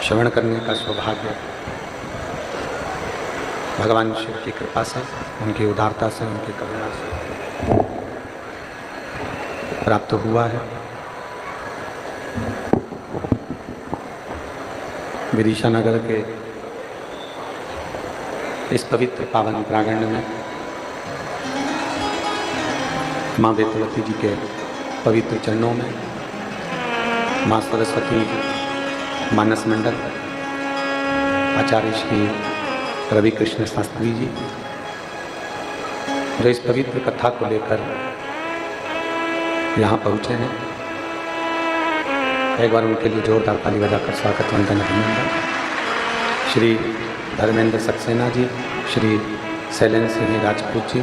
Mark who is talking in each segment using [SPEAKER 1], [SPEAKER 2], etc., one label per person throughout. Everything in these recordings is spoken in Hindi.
[SPEAKER 1] श्रवण करने का सौभाग्य भगवान शिव की कृपा से, उनकी उदारता से, उनकी करुणा से प्राप्त हुआ है। विदिशा नगर के इस पवित्र पावन प्रांगण में माँ वेदवती जी के पवित्र चरणों में माँ सरस्वती मानस मंडल आचार्य श्री रवि कृष्ण शास्त्री जी जो इस पवित्र कथा को लेकर यहाँ पहुँचे हैं, एक बार उनके लिए जोरदार ताली बजाकर स्वागत वंदन अभिनंदन। श्री धर्मेंद्र सक्सेना जी, श्री शैलेंद्र सिंह राजपूत जी,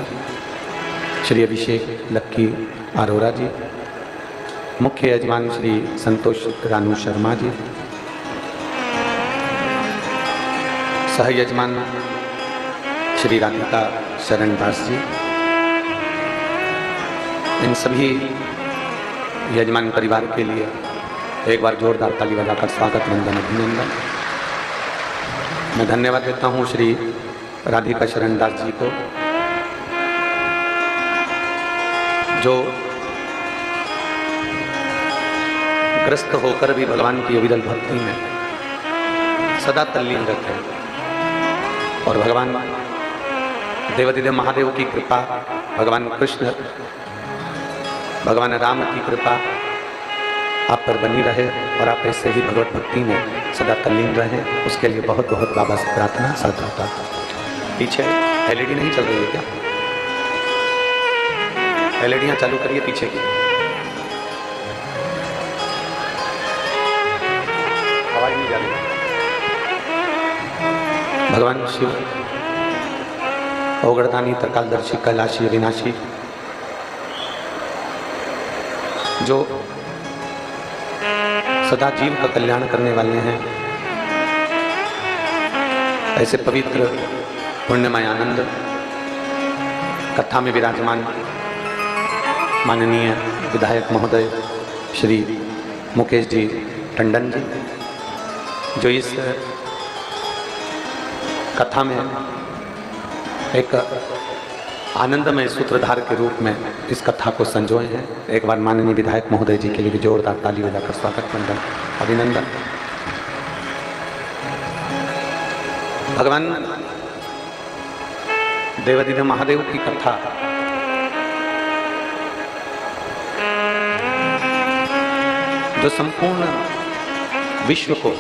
[SPEAKER 1] श्री अभिषेक लक्की अरोरा जी, मुख्य यजमान श्री संतोष रानू शर्मा जी, सह यजमान श्री राधिका शरण दास जी, इन सभी यजमान परिवार के लिए एक बार जोरदार ताली बजाकर स्वागत वंदन अभिनंदन। मैं धन्यवाद देता हूँ श्री राधिका शरण दास जी को, जो ग्रस्त होकर भी भगवान की अविरल भक्ति में सदा तल्लीन रहते हैं और भगवान देवाधिदेव महादेव की कृपा, भगवान कृष्ण, भगवान राम की कृपा आप पर बनी रहे और आप ऐसे ही भगवत भक्ति में सदा तल्लीन रहें, उसके लिए बहुत बहुत बाबा से प्रार्थना साधुता। पीछे एलईडी नहीं चल रही है क्या? एलईडियाँ चालू करिए पीछे की। आवाज नहीं जा रही। भगवान शिव ओगड़दानी, त्रिकालदर्शी, कैलाशी, अविनाशी, जो सदा जीव का कल्याण करने वाले हैं, ऐसे पवित्र पुण्यमय आनंद कथा में विराजमान माननीय विधायक महोदय श्री मुकेश जी टंडन जी, जो इस कथा में एक आनंदमय सूत्रधार के रूप में इस कथा को संजोए हैं। एक बार माननीय विधायक महोदय जी के लिए भी जोरदार ताली बजाकर स्वागत वंदन अभिनंदन। भगवान देवाधिदेव महादेव की कथा जो संपूर्ण विश्व को,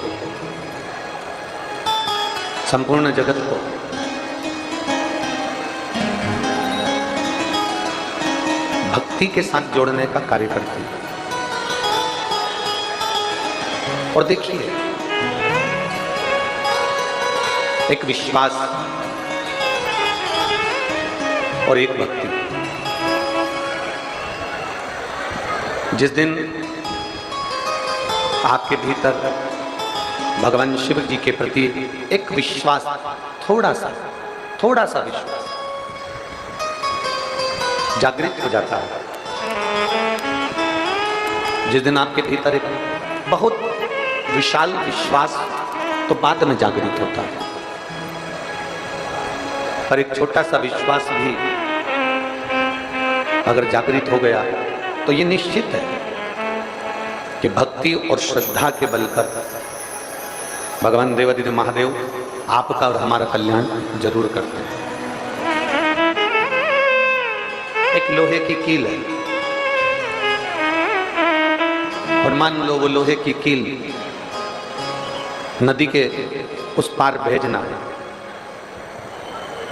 [SPEAKER 1] संपूर्ण जगत को भक्ति के साथ जोड़ने का कार्य करती है। और देखिए, एक विश्वास और एक भक्ति, जिस दिन आपके भीतर भगवान शिव जी के प्रति एक विश्वास, थोड़ा सा विश्वास जागृत हो जाता है, जिस दिन आपके भीतर एक बहुत विशाल विश्वास तो बाद में जागृत होता है, पर एक छोटा सा विश्वास भी अगर जागृत हो गया तो ये निश्चित है कि भक्ति और श्रद्धा के बल पर भगवान देवाधिदेव महादेव आपका और हमारा कल्याण जरूर करते हैं। एक लोहे की कील है और मान लो वो लोहे की कील नदी के उस पार भेजना है।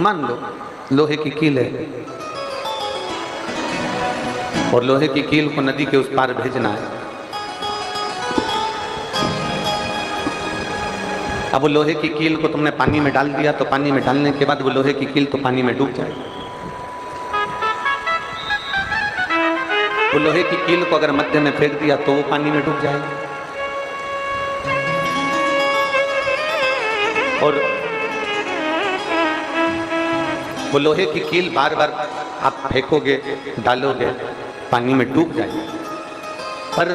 [SPEAKER 1] मान लो लोहे की कील है और लोहे की कील को नदी के उस पार भेजना है। अब वो लोहे की कील को तुमने पानी में डाल दिया, तो पानी में डालने के बाद वो लोहे की कील तो पानी में डूब जाएगी। वो लोहे की कील को अगर मध्य में फेंक दिया तो वो पानी में डूब जाएगी। और वो लोहे की कील बार बार आप फेंकोगे, डालोगे, पानी में डूब जाएगी। पर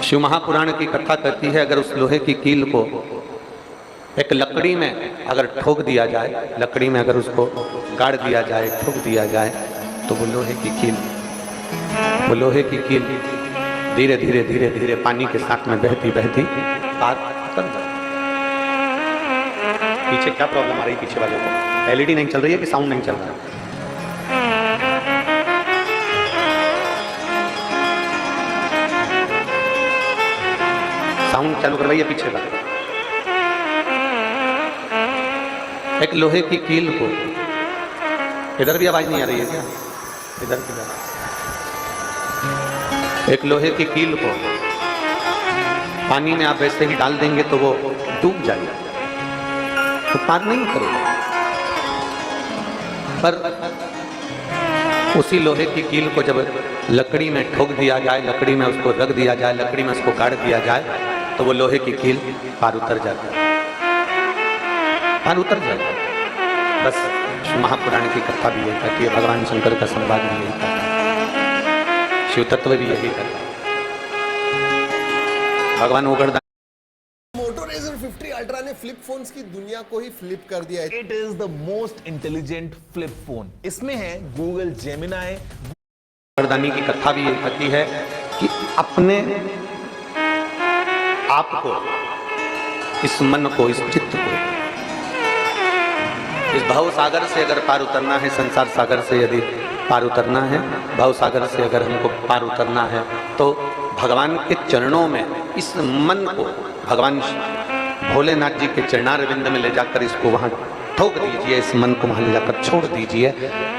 [SPEAKER 1] शिव महापुराण की कथा कहती है, अगर उस लोहे की कील को एक लकड़ी में अगर ठोक दिया जाए, लकड़ी में अगर उसको गाड़ दिया जाए, ठोक दिया जाए, तो वो लोहे की कील धीरे धीरे धीरे धीरे पानी के साथ में बहती बहती पार कर जाए। पीछे क्या प्रॉब्लम आ रही है? पीछे वालों को एलईडी नहीं चल रही है कि साउंड नहीं चल रहा है? साउंड चालू करवाइए पीछे का। एक लोहे की कील को, इधर भी आवाज नहीं आ रही है क्या? इधर भी एक लोहे की कील को पानी में आप वैसे ही डाल देंगे तो वो डूब जाएगा, तो पार नहीं करेगा। पर उसी लोहे की कील को जब लकड़ी में ठोक दिया जाए, लकड़ी में उसको रख दिया जाए, लकड़ी में उसको गाड़ दिया जाए, तो वो लोहे की कील पार उतर जाती है, पार उतर जाएगा। बस महापुराण की कथा भी यही कहती है, भगवान शंकर का संवाद भी यही कहता है, शिव तत्व भी यही कहता है। भगवान वो गर्दा
[SPEAKER 2] मोटो रेजर 50 अल्ट्रा ने फ्लिप फोन्स की दुनिया को ही फ्लिप कर दिया है।
[SPEAKER 3] It is the most intelligent flip phone. इसमें है गूगल जेमिनाई।
[SPEAKER 1] गर्दानी की कथा भी यही कहती है कि अपने आप को, इस मन को, इस चित्त को, इस भाव सागर से अगर पार उतरना है, संसार सागर से यदि पार उतरना है, भाव सागर से अगर हमको पार उतरना है, तो भगवान के चरणों में इस मन को, भगवान भोलेनाथ जी के चरणारविंद में ले जाकर इसको वहां ठोक दीजिए, इस मन को वहां ले जाकर छोड़ दीजिए।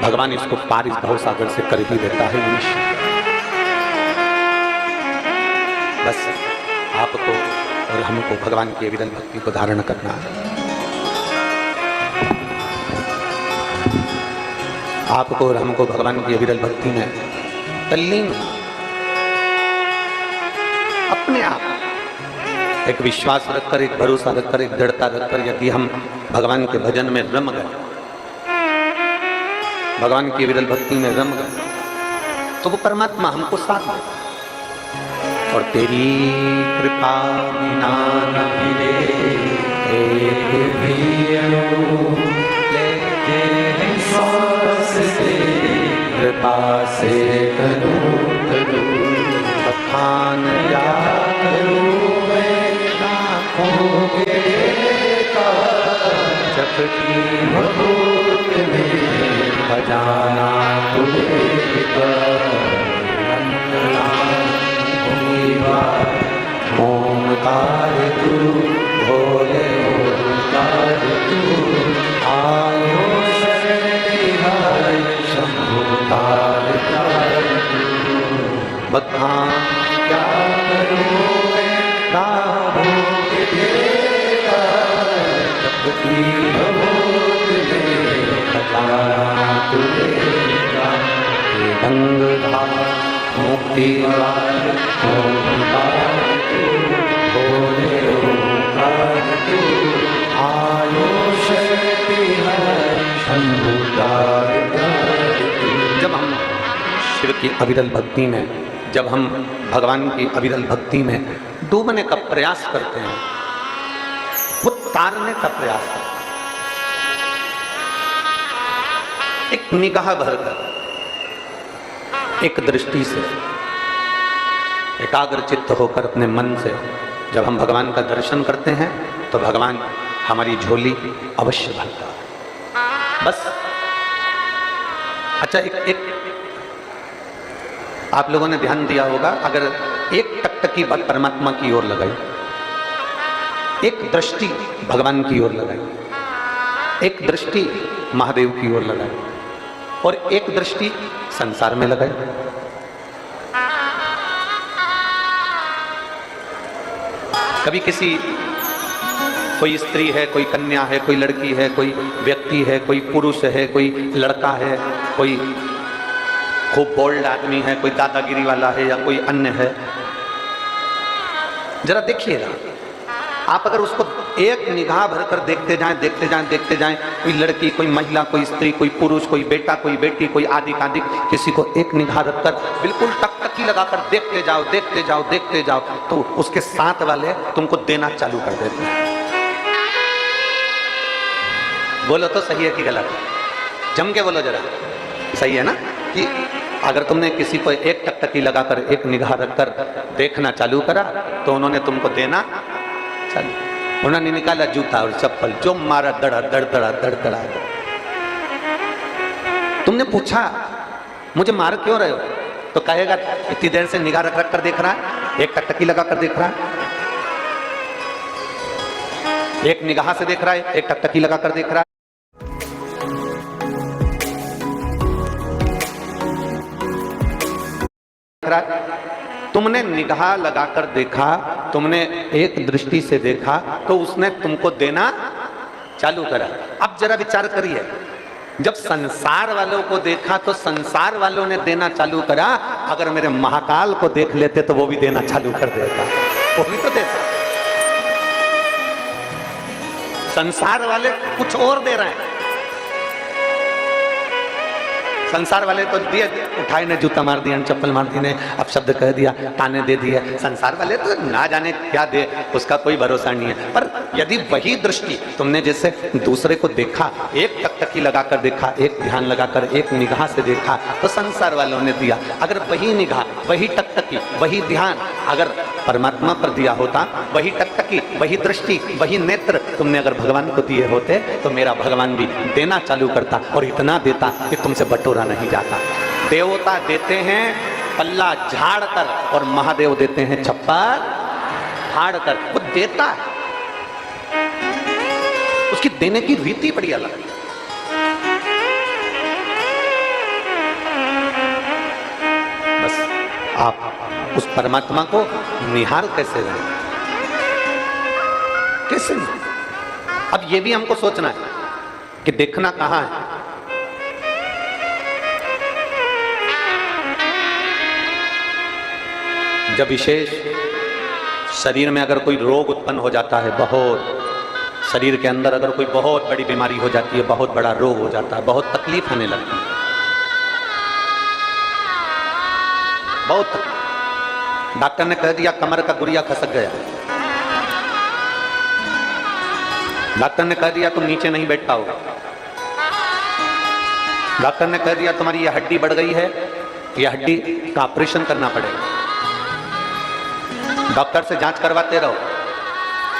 [SPEAKER 1] भगवान इसको पार इस भाव सागर से कर ही देता है निश्चित। बस आपको और हमको भगवान की अविरल भक्ति को धारण करना है। आपको और हमको भगवान की अविरल भक्ति में तल्लीन, अपने आप एक विश्वास रखकर, एक भरोसा रखकर, एक दृढ़ता रखकर यदि हम भगवान के भजन में रम गए, भगवान की अविरल भक्ति में रम गए, तो वो परमात्मा हमको साथ दे। और तेरी कृपा बिना न मिले एक भी अणु, लेते हैं सांस तेरी कृपा से करूं बखान या करूं मैं आँखों के का, जबकि भभूत में खजाना तुझे ओंकार तू, भोले ओंकार तू, आयो शरण बिहार शंभु तार बखान क्या करूं मैं राहों के देवा, जबकि भभूत में खजाना तुझेगा। गंगाधार मुक्ति ओंकार तू, भोले ओंकार तू, आयो शरण बिहार शंभु तार। जब हम शिव की अविरल भक्ति में, जब हम भगवान की अविरल भक्ति में डूबने का प्रयास करते हैं, वो तारने का प्रयास करते हैं, एक निगाह भरकर, एक दृष्टि से, एकाग्र चित्त होकर अपने मन से जब हम भगवान का दर्शन करते हैं, तो भगवान हमारी झोली अवश्य भरता है। बस अच्छा, एक आप लोगों ने ध्यान दिया होगा, अगर एक टकटकी बात परमात्मा की ओर लगाई, एक दृष्टि भगवान की ओर लगाई, एक दृष्टि महादेव की ओर लगाई, और एक दृष्टि संसार में लगाई, कभी किसी, कोई स्त्री है, कोई कन्या है, कोई लड़की है, कोई व्यक्ति है, कोई पुरुष है, कोई लड़का है, कोई खूब बोल्ड आदमी है, कोई दादागिरी वाला है, या कोई अन्य है, जरा देखिएगा, आप अगर उसको एक निगाह भरकर देखते जाएं, देखते जाएं, देखते जाएं, कोई लड़की, कोई महिला, कोई स्त्री, कोई पुरुष, कोई बेटा, कोई बेटी, कोई आदि कादिक, किसी को एक निगाह रखकर बिल्कुल टकटकी लगाकर देखते जाओ, देखते जाओ, देखते जाओ, तो उसके साथ वाले तुमको देना चालू कर देते हैं। बोलो तो सही है कि गलत? जम के बोलो जरा, सही है ना? कि अगर तुमने किसी को एक टकटकी लगाकर, एक निगाह रखकर देखना चालू करा, तो उन्होंने तुमको देना चालू। उन्होंने निकाला जूता और चप्पल, जो मारा दड़ा दड़ दड़ा दड़ दड़ा। तुमने पूछा मुझे मार क्यों रहे हो, तो कहेगा इतनी देर से निगाह रख रख कर देख रहा है, एक टकटकी लगा कर देख रहा है, एक निगाह से देख रहा है, एक टकटकी लगा कर देख रहा है। तुमने निगाह लगाकर देखा, तुमने एक दृष्टि से देखा, तो उसने तुमको देना चालू करा। अब जरा विचार करिए, जब संसार वालों को देखा तो संसार वालों ने देना चालू करा, अगर मेरे महाकाल को देख लेते तो वो भी देना चालू कर देता, वो भी तो देता। संसार वाले कुछ और दे रहे हैं, संसार वाले तो दिए, उठाए ने जूता मार दिया, चप्पल मार दी ने, अब शब्द कह दिया, ताने दे दिए। संसार वाले तो ना जाने क्या दे, उसका कोई भरोसा नहीं है। पर यदि वही दृष्टि तुमने जैसे दूसरे को देखा, एक टकटकी लगाकर देखा, एक ध्यान लगाकर, एक निगाह से देखा, तो संसार वालों ने दिया। अगर वही निगाह, वही टकटकी, वही ध्यान अगर परमात्मा पर दिया होता, वही टकटकी, वही दृष्टि, वही नेत्र तुमने अगर भगवान को दिए होते, तो मेरा भगवान भी देना चालू करता, और इतना देता कि तुमसे बटोरा नहीं जाता। देवता देते हैं पल्ला झाड़ कर, और महादेव देते हैं छप्पर फाड़ कर। वो देता है, उसकी देने की रीति बड़ी अलग है। बस आप उस परमात्मा को निहार कैसे रहे, कैसे? अब ये भी हमको सोचना है कि देखना कहां है। जब विशेष शरीर में अगर कोई रोग उत्पन्न हो जाता है, बहुत शरीर के अंदर अगर कोई बहुत बड़ी बीमारी हो जाती है, बहुत बड़ा रोग हो जाता है, बहुत तकलीफ आने लगती है, बहुत। डॉक्टर ने कह दिया कमर का गुरिया खसक गया, डॉक्टर ने कह दिया तुम नीचे नहीं बैठ पाओगे, डॉक्टर ने कह दिया तुम्हारी यह हड्डी बढ़ गई है, यह हड्डी का ऑपरेशन करना पड़ेगा। डॉक्टर से जांच करवाते रहो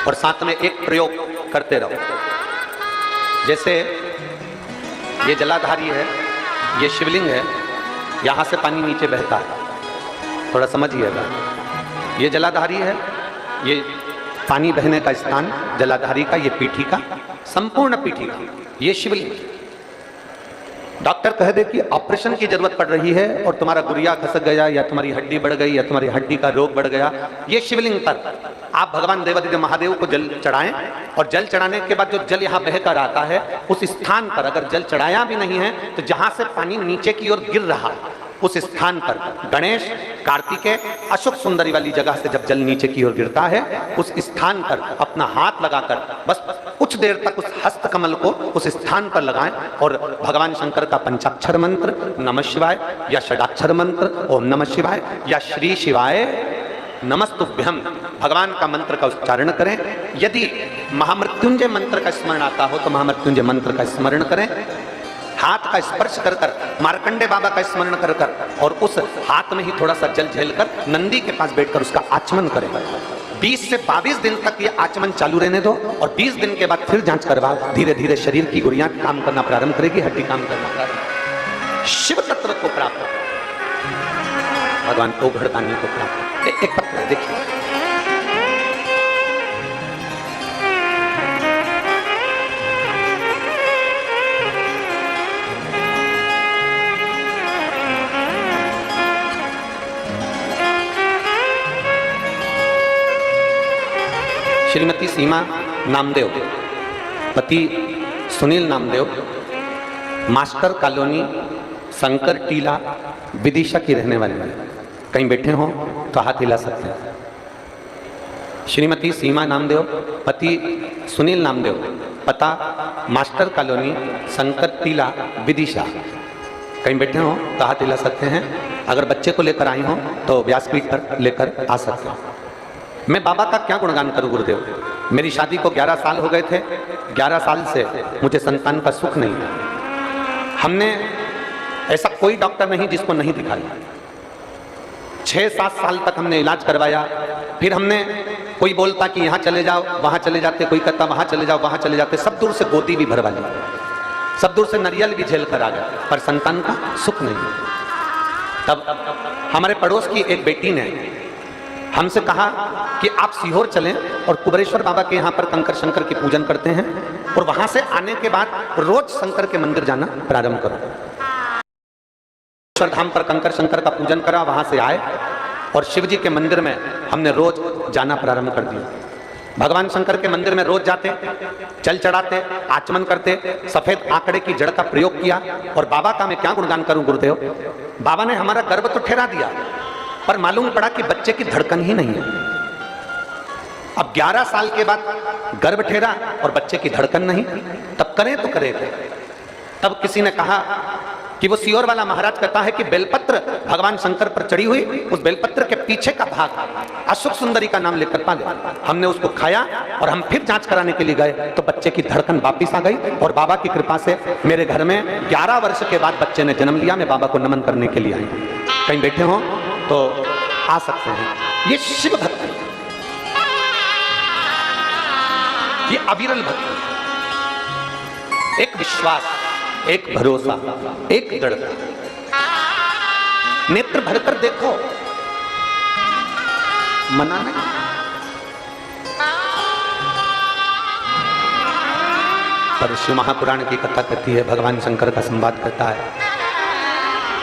[SPEAKER 1] और साथ में एक प्रयोग करते रहो। जैसे ये जलाधारी है, ये शिवलिंग है, यहां से पानी नीचे बहता है, थोड़ा समझिएगा। ये जलाधारी है, ये पानी बहने का स्थान जलाधारी का, ये पीठी का, संपूर्ण पीठी का, ये शिवलिंग। डॉक्टर कह दे कि ऑपरेशन की जरूरत पड़ रही है और तुम्हारा गुरिया खसक गया, या तुम्हारी हड्डी बढ़ गई, या तुम्हारी हड्डी का रोग बढ़ गया, ये शिवलिंग पर आप भगवान देवादिदेव महादेव को जल चढ़ाएं, और जल चढ़ाने के बाद जो जल यहाँ बहकर आता है, उस स्थान पर अगर जल चढ़ाया भी नहीं है, तो जहां से पानी नीचे की ओर गिर रहा, उस स्थान पर गणेश, कार्तिकेय, अशोक सुंदरी वाली जगह से जब जल नीचे की ओर गिरता है, उस स्थान पर अपना हाथ लगाकर बस कुछ देर तक उस हस्त कमल को उस स्थान पर लगाएं, और भगवान शंकर का पंचाक्षर मंत्र नमः शिवाय, या षडाक्षर मंत्र ओम नमः शिवाय, या श्री शिवाय नमस्तुभ्यम, भगवान का मंत्र का उच्चारण करें। यदि महामृत्युंजय मंत्र का स्मरण आता हो तो महामृत्युंजय मंत्र का स्मरण करें। हाथ का स्पर्श कर कर मार्कंडे बाबा का स्मरण कर कर, और उस हाथ में ही थोड़ा सा जल झेल कर नंदी के पास बैठकर उसका आचमन करें। 20 से 22 दिन तक ये आचमन चालू रहने दो, और 20 दिन के बाद फिर जांच करवाओ। धीरे धीरे शरीर की गुड़ियां काम करना प्रारंभ करेगी, हड्डी काम करना प्रारंभ, शिव तत्व को प्राप्त, भगवान ओघड़दानी को प्राप्त। एक पत्र देखिए, श्रीमती सीमा नामदेव, पति सुनील नामदेव, मास्टर कॉलोनी, शंकर टीला, विदिशा की रहने वाली है। कहीं बैठे हो तो हाथ हिला सकते हैं। श्रीमती सीमा नामदेव, पति सुनील नामदेव, पता मास्टर कॉलोनी, शंकर टीला, विदिशा। कहीं बैठे हो तो हाथ हिला सकते हैं। अगर बच्चे को लेकर आई हो तो व्यासपीठ पर लेकर आ सकते हो। मैं बाबा का क्या गुणगान करूं गुरुदेव। मेरी शादी को 11 साल हो गए थे। 11 साल से मुझे संतान का सुख नहीं था। हमने ऐसा कोई डॉक्टर नहीं जिसको नहीं दिखाया। 6-7 साल तक हमने इलाज करवाया। फिर हमने, कोई बोलता कि यहाँ चले जाओ, वहाँ चले जाते, कोई कहता वहाँ चले जाओ, वहाँ चले जाते। सब दूर से गोदी भी भरवा ली, सब दूर से नरियल भी झेल कर आ गए, पर संतान का सुख नहीं। तब हमारे पड़ोस की एक बेटी ने हमसे कहा कि आप सीहोर चलें और कुबरेश्वर बाबा के यहाँ पर कंकर शंकर की पूजन करते हैं, और वहां से आने के बाद रोज शंकर के मंदिर जाना प्रारंभ करो। धाम पर कंकर शंकर का पूजन करा, वहां से आए और शिव जी के मंदिर में हमने रोज जाना प्रारंभ कर दिया। भगवान शंकर के मंदिर में रोज जाते, जल चढ़ाते, आचमन करते, सफेद आंकड़े की जड़ का प्रयोग किया। और बाबा का मैं क्या गुणगान करूं गुरुदेव। बाबा ने हमारा गर्भ तो ठहरा दिया, पर मालूम पड़ा कि बच्चे की धड़कन ही नहीं है। अब 11 साल के बाद गर्भ ठहरा और बच्चे की धड़कन नहीं, तब करें तो करें। तब किसी ने कहा कि वो सीहोर वाला महाराज कहता है कि बेलपत्र भगवान शंकर पर चढ़ी हुई, उस बेलपत्र के पीछे का भाग अशोक सुंदरी का नाम लेकर पा गया। हमने उसको खाया और हम फिर जांच कराने के लिए गए तो बच्चे की धड़कन वापिस आ गई। और बाबा की कृपा से मेरे घर में 11 वर्ष के बाद बच्चे ने जन्म लिया। मैं बाबा को नमन करने के लिए आई। कहीं बैठे हो तो आ सकते हैं। ये शिव भक्ति, ये अविरल भक्ति, एक विश्वास, एक भरोसा, एक दृढ़ता। नेत्र भरकर देखो, मना नहीं। पर शिव महापुराण की कथा कहती है, भगवान शंकर का संवाद करता है,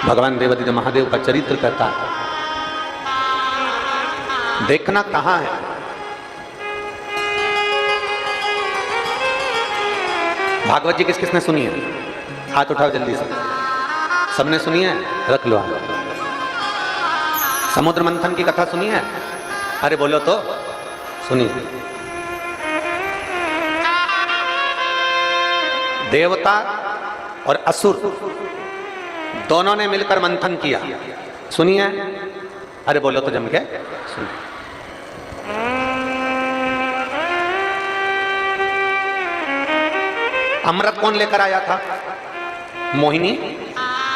[SPEAKER 1] भगवान देवादिदेव महादेव का चरित्र कहता है। देखना कहां है। भागवत जी किस किसने सुनी है? हाथ उठाओ जल्दी से। सबने सुनी है? रख लो। समुद्र मंथन की कथा सुनी है? अरे बोलो तो। सुनी। देवता और असुर दोनों ने मिलकर मंथन किया, सुनी है? अरे बोलो तो जम के। सुनी। अमृत कौन लेकर आया था? मोहिनी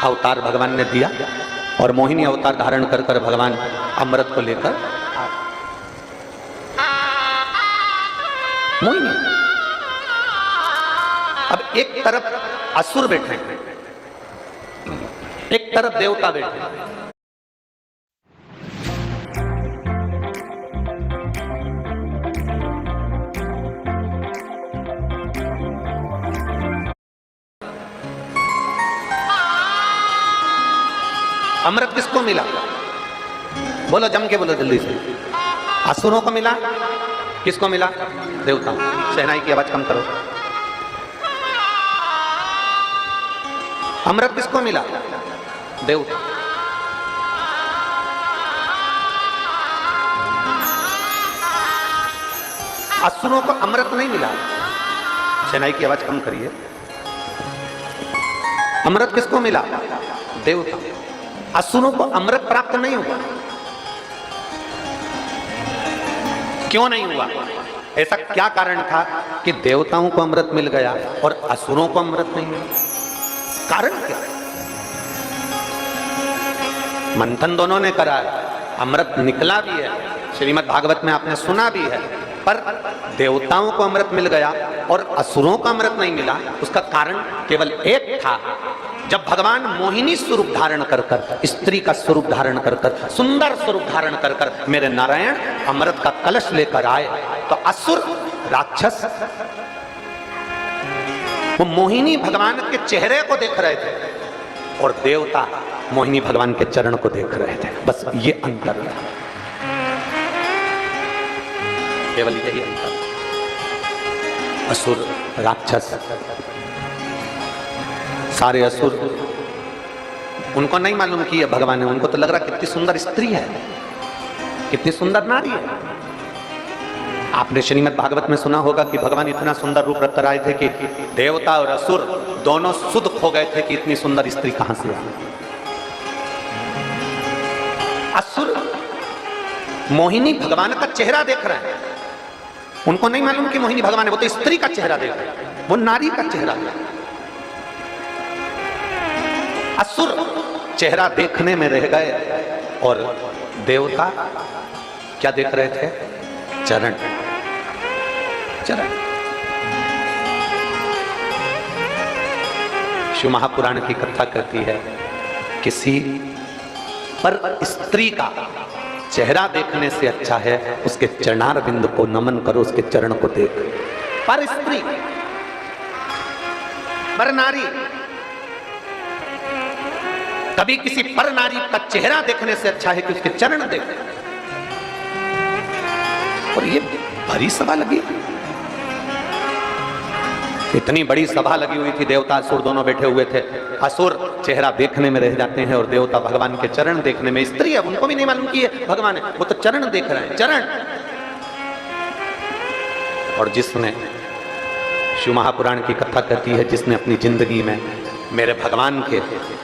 [SPEAKER 1] अवतार भगवान ने दिया, और मोहिनी अवतार धारण कर कर भगवान अमृत को लेकर मोहिनी। अब एक तरफ असुर बैठे, एक तरफ देवता बैठे। अमृत किसको मिला? बोलो जम के बोलो जल्दी से। असुरों को मिला। किसको मिला? देवताओं। शहनाई की आवाज कम करो। अमृत किसको मिला? देवता। असुरों को अमृत नहीं मिला। शहनाई की आवाज कम करिए। अमृत किसको मिला? देवता। असुरों को अमृत प्राप्त नहीं हुआ। क्यों नहीं हुआ? ऐसा क्या कारण था कि देवताओं को अमृत मिल गया और असुरों को अमृत नहीं मिला? कारण क्या? मंथन दोनों ने करा, अमृत निकला भी है, श्रीमद् भागवत में आपने सुना भी है, पर देवताओं को अमृत मिल गया और असुरों को अमृत नहीं मिला। उसका कारण केवल एक था। जब भगवान मोहिनी स्वरूप धारण कर कर, स्त्री का स्वरूप धारण कर कर, सुंदर स्वरूप धारण कर कर मेरे नारायण अमृत का कलश लेकर आए, तो असुर राक्षस वो मोहिनी भगवान के चेहरे को देख रहे थे और देवता मोहिनी भगवान के चरण को देख रहे थे। बस ये अंतर था, केवल यही अंतर। असुर राक्षस, सारे असुर, उनको नहीं मालूम कि भगवान है। उनको तो लग रहा कितनी सुंदर स्त्री है, कितनी सुंदर नारी है। आपने श्रीमद् भागवत में सुना होगा कि भगवान इतना सुंदर रूप रखकर आए थे कि देवता और असुर दोनों सुध खो गए थे कि इतनी सुंदर स्त्री कहां से आई। असुर मोहिनी भगवान का चेहरा देख रहे हैं, उनको नहीं मालूम कि मोहिनी भगवान है, वो तो स्त्री का चेहरा देख रहे हैं, वो नारी का चेहरा देख रहे हैं। असुर चेहरा देखने में रह गए और देवता क्या देख रहे थे? चरण। चरण। शिव महापुराण की कथा कहती है, किसी पर स्त्री का चेहरा देखने से अच्छा है उसके चरणार बिंद को नमन करो, उसके चरण को देख। पर स्त्री, पर नारी, कभी किसी पर नारी का चेहरा देखने से अच्छा है कि उसके चरण देख। और ये बड़ी सभा लगी, इतनी बड़ी सभा लगी हुई थी, देवता असुर दोनों बैठे हुए थे। असुर चेहरा देखने में रह जाते हैं और देवता भगवान के चरण देखने में। स्त्री है, उनको भी नहीं मालूम कि ये भगवान है, वो तो चरण देख रहे हैं, चरण। और जिसने, शिव महापुराण की कथा कहती है, जिसने अपनी जिंदगी में मेरे भगवान के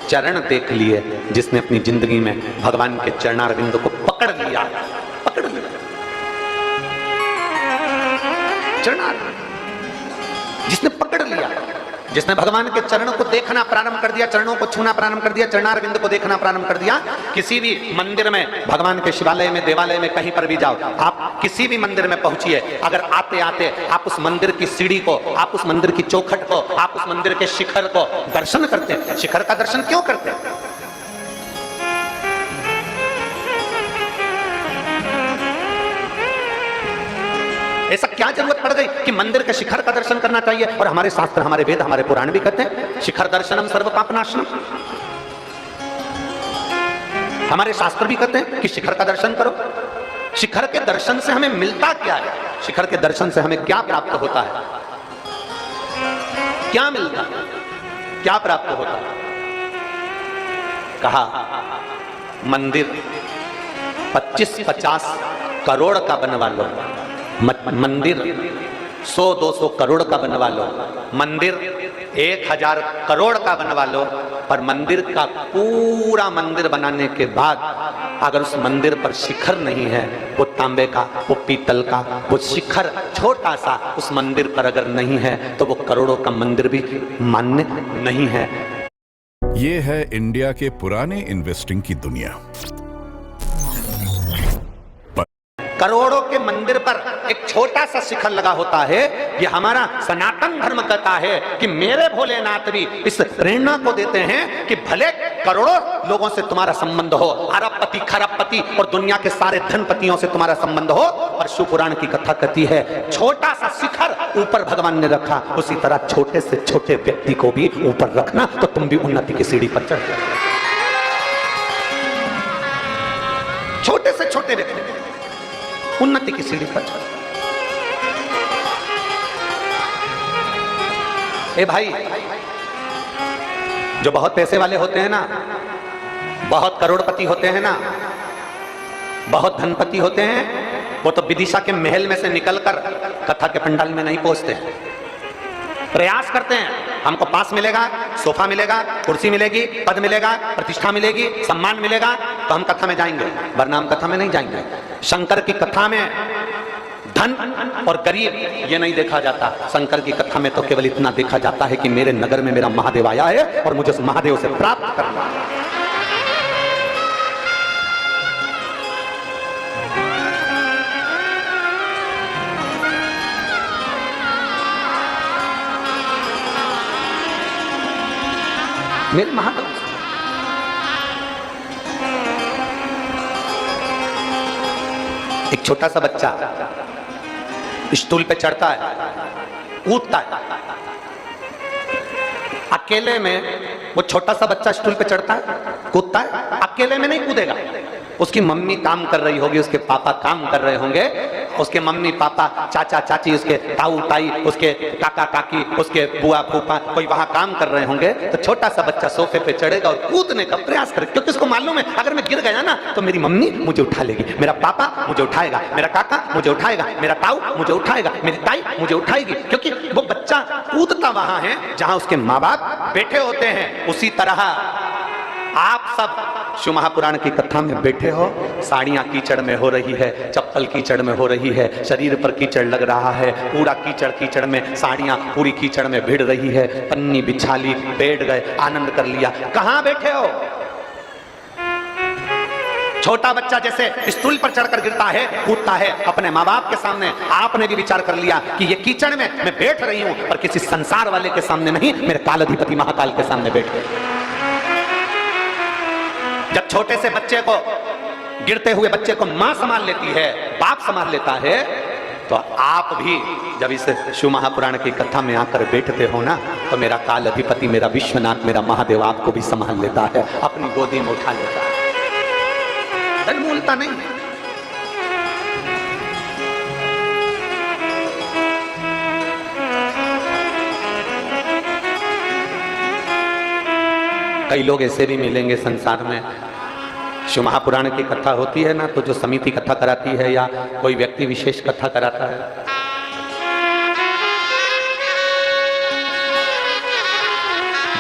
[SPEAKER 1] चरण देख लिए, जिसने अपनी जिंदगी में भगवान के चरणारविंद को पकड़ लिया, पकड़ लिया चरणार, जिसने पकड़ लिया, जिसने भगवान के चरणों को देखना प्रारंभ कर दिया, चरणों को छूना प्रारंभ कर दिया, चरणारविंद को देखना प्रारंभ कर दिया। किसी भी मंदिर में, भगवान के शिवालय में, देवालय में, कहीं पर भी जाओ, आप किसी भी मंदिर में पहुंचिए, अगर आते आते आप उस मंदिर की सीढ़ी को, आप उस मंदिर की चौखट को, आप उस मंदिर के शिखर को दर्शन करते हैं। शिखर का दर्शन क्यों करते हैं? ऐसा क्या जरूरत पड़ गई कि मंदिर के शिखर का दर्शन करना चाहिए? और हमारे शास्त्र, हमारे वेद, हमारे पुराण भी कहते हैं शिखर दर्शनम सर्व पापनाशनम। हमारे शास्त्र भी कहते हैं कि शिखर का दर्शन करो। शिखर के दर्शन से हमें मिलता क्या है? शिखर के दर्शन से हमें क्या प्राप्त होता है? क्या मिलता है? क्या प्राप्त होता है? कहा मंदिर 25-50 करोड़ का बनवा लो, मंदिर 100-200 करोड़ का बनवा लो, मंदिर 1000 करोड़ का बनवा लो, पर मंदिर का पूरा मंदिर बनाने के बाद अगर उस मंदिर पर शिखर नहीं है, वो तांबे का, वो पीतल का, वो शिखर छोटा सा उस मंदिर पर अगर नहीं है, तो वो करोड़ों का मंदिर भी मान्य नहीं है।
[SPEAKER 4] ये है इंडिया के पुराने इन्वेस्टिंग की दुनिया।
[SPEAKER 1] करोड़ों के मंदिर पर एक छोटा सा शिखर लगा होता है। ये हमारा सनातन धर्म कहता है कि मेरे भोलेनाथ भी इस प्रेरणा को देते हैं कि भले करोड़ों लोगों से तुम्हारा संबंध हो, अरबपति, खरबपति और दुनिया के सारे धनपतियों से तुम्हारा संबंध हो, और शिव पुराण की कथा कहती है छोटा सा शिखर ऊपर भगवान ने रखा, उसी तरह छोटे से छोटे व्यक्ति को भी ऊपर रखना, तो तुम भी उन्नति की सीढ़ी पर चढ़ जाओ। छोटे से छोटे व्यक्ति उन्नति की सीढ़ी पर चढ़। ए भाई, जो बहुत पैसे वाले होते हैं ना, बहुत करोड़पति होते हैं ना, बहुत धनपति होते हैं, वो तो विदिशा के महल में से निकलकर कथा के पंडाल में नहीं पहुंचते। प्रयास करते हैं, हमको पास मिलेगा, सोफा मिलेगा, कुर्सी मिलेगी, पद मिलेगा, प्रतिष्ठा मिलेगी, सम्मान मिलेगा, तो हम कथा में जाएंगे, वरना हम कथा में नहीं जाएंगे। शंकर की कथा में धन और गरीब ये नहीं देखा जाता। शंकर की कथा में तो केवल इतना देखा जाता है कि मेरे नगर में मेरा महादेव आया है और मुझे उस महादेव से प्राप्त करना है। मेरे महादेव एक छोटा सा बच्चा स्टूल पे चढ़ता है, कूदता है, अकेले में वो छोटा सा बच्चा स्टूल पे चढ़ता है, कूदता है, अकेले में नहीं कूदेगा, उसकी मम्मी काम कर रही होगी, उसके पापा काम कर रहे होंगे, उसके मम्मी पापा, चाचा चाची, उसके ताऊ ताई, उसके काका काकी, उसके बुआ फूफा कोई वहां काम कर रहे होंगे, तो छोटा सा बच्चा सोफे पे चढ़ेगा और कूदने का प्रयास करेगा, क्योंकि उसको मालूम है अगर मैं गिर गया ना तो मेरी मम्मी मुझे उठा लेगी, मेरा पापा मुझे उठाएगा, मेरा काका मुझे उठाएगा, मेरा ताऊ मुझे उठाएगा, मेरी ताई मुझे उठाएगी, क्योंकि वो बच्चा कूदता वहां है जहां उसके माँ बाप बैठे होते हैं। उसी तरह आप सब शिव महापुराण की कथा में बैठे हो, साड़ियां कीचड़ में हो रही है, चप्पल कीचड़ में हो रही है, शरीर पर कीचड़ लग रहा है, पूरा कीचड़ कीचड़ में, साड़ियां पूरी कीचड़ में भिड़ रही है, पन्नी बिछा ली, बैठ गए, आनंद कर लिया। कहां बैठे हो? छोटा बच्चा जैसे स्टूल पर चढ़कर गिरता है, कूदता है अपने माँ बाप के सामने, आपने भी विचार कर लिया कि ये कीचड़ में मैं बैठ रही हूं, पर किसी संसार वाले के सामने नहीं, मेरे कालाधिपति महाकाल के सामने बैठ गए। जब छोटे से बच्चे को, गिरते हुए बच्चे को मां संभाल लेती है, बाप संभाल लेता है, तो आप भी जब इस शिव महापुराण की कथा में आकर बैठते हो ना, तो मेरा काल अधिपति, मेरा विश्वनाथ, मेरा महादेव आपको भी संभाल लेता है, अपनी गोदी में उठा लेता है, डरमूलता नहीं है। कई लोग ऐसे भी मिलेंगे संसार में, शिव महापुराण की कथा होती है ना, तो जो समिति कथा कराती है या कोई व्यक्ति विशेष कथा कराता है,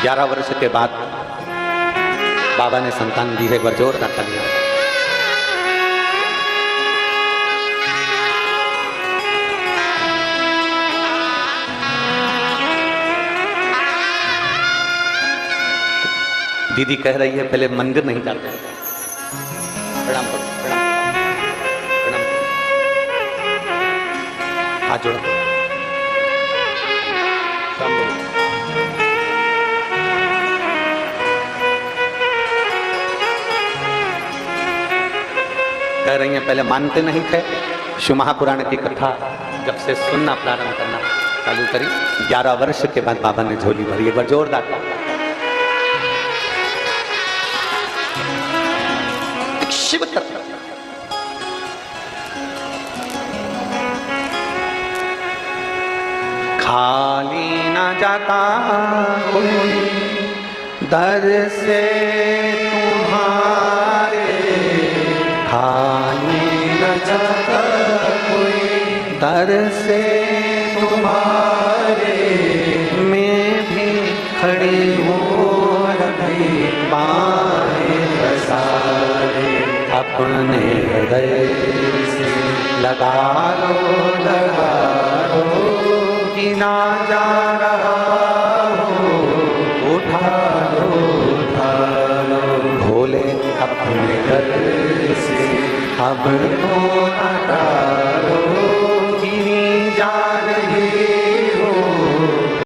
[SPEAKER 1] 11 वर्ष के बाद बाबा ने संतान दी है, एक बार जोरदार तालियां। दीदी कह रही है पहले मंदिर नहीं जाते। प्रणाम करो, प्रणाम प्रणाम, हाथ जोड़ो, कह रही हैं पहले मानते नहीं थे, शिव महापुराण की कथा जब से सुनना प्रारंभ करना चालू करी, 11 वर्ष के बाद बाबा ने झोली भरी। एक बार जोरदार शिव तत्व। खाली न जाता कोई दर से तुम्हारे, खाली न जाता कोई दर से तुम्हारे, मैं भी खड़ी हूँ रखी बाहें पसारे, अपने हृदय से लगा लो कि ना जा रहा हो, उठा लो भोले अपने घर से अब तो हटा